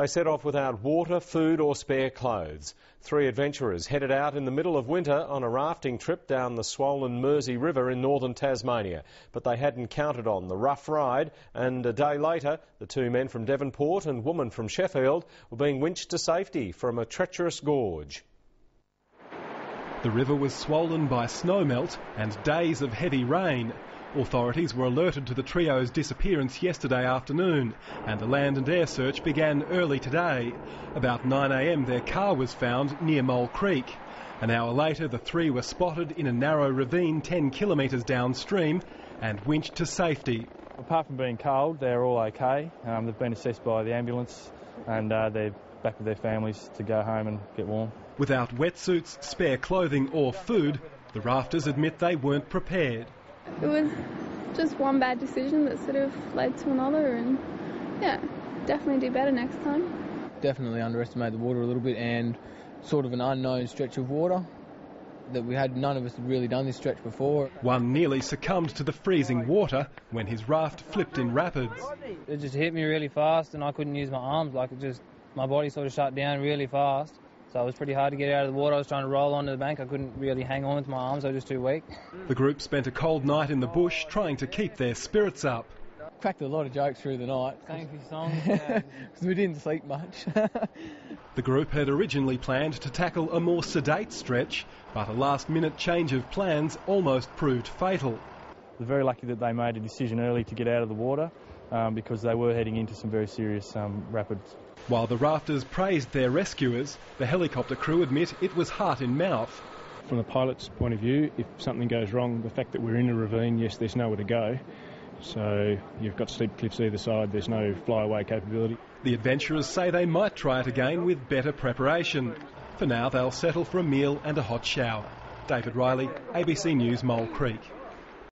They set off without water, food or spare clothes. 3 adventurers headed out in the middle of winter on a rafting trip down the swollen Mersey River in northern Tasmania. But they hadn't counted on the rough ride, and a day later the 2 men from Devonport and woman from Sheffield were being winched to safety from a treacherous gorge. The river was swollen by snowmelt and days of heavy rain. Authorities were alerted to the trio's disappearance yesterday afternoon, and the land and air search began early today. About 9 a.m. their car was found near Mole Creek. An hour later the 3 were spotted in a narrow ravine 10 kilometres downstream and winched to safety. Apart from being cold, they're all okay. They've been assessed by the ambulance and they're back with their families to go home and get warm. Without wetsuits, spare clothing or food, the rafters admit they weren't prepared. It was just one bad decision that sort of led to another, and yeah, definitely do better next time. Definitely underestimated the water a little bit, and sort of an unknown stretch of water that none of us had really done this stretch before. One nearly succumbed to the freezing water when his raft flipped in rapids. It just hit me really fast and I couldn't use my arms, my body sort of shut down really fast. So it was pretty hard to get out of the water. I was trying to roll onto the bank. I couldn't really hang on with my arms. I was just too weak. The group spent a cold night in the bush trying to keep their spirits up. Cracked a lot of jokes through the night. Sang a few songs. Because we didn't sleep much. The group had originally planned to tackle a more sedate stretch, but a last-minute change of plans almost proved fatal. We're very lucky that they made a decision early to get out of the water because they were heading into some very serious rapids. While the rafters praised their rescuers, the helicopter crew admit it was heart in mouth. From the pilot's point of view, if something goes wrong, the fact that we're in a ravine, yes, there's nowhere to go. So you've got steep cliffs either side, there's no flyaway capability. The adventurers say they might try it again with better preparation. For now, they'll settle for a meal and a hot shower. David Reilly, ABC News, Mole Creek.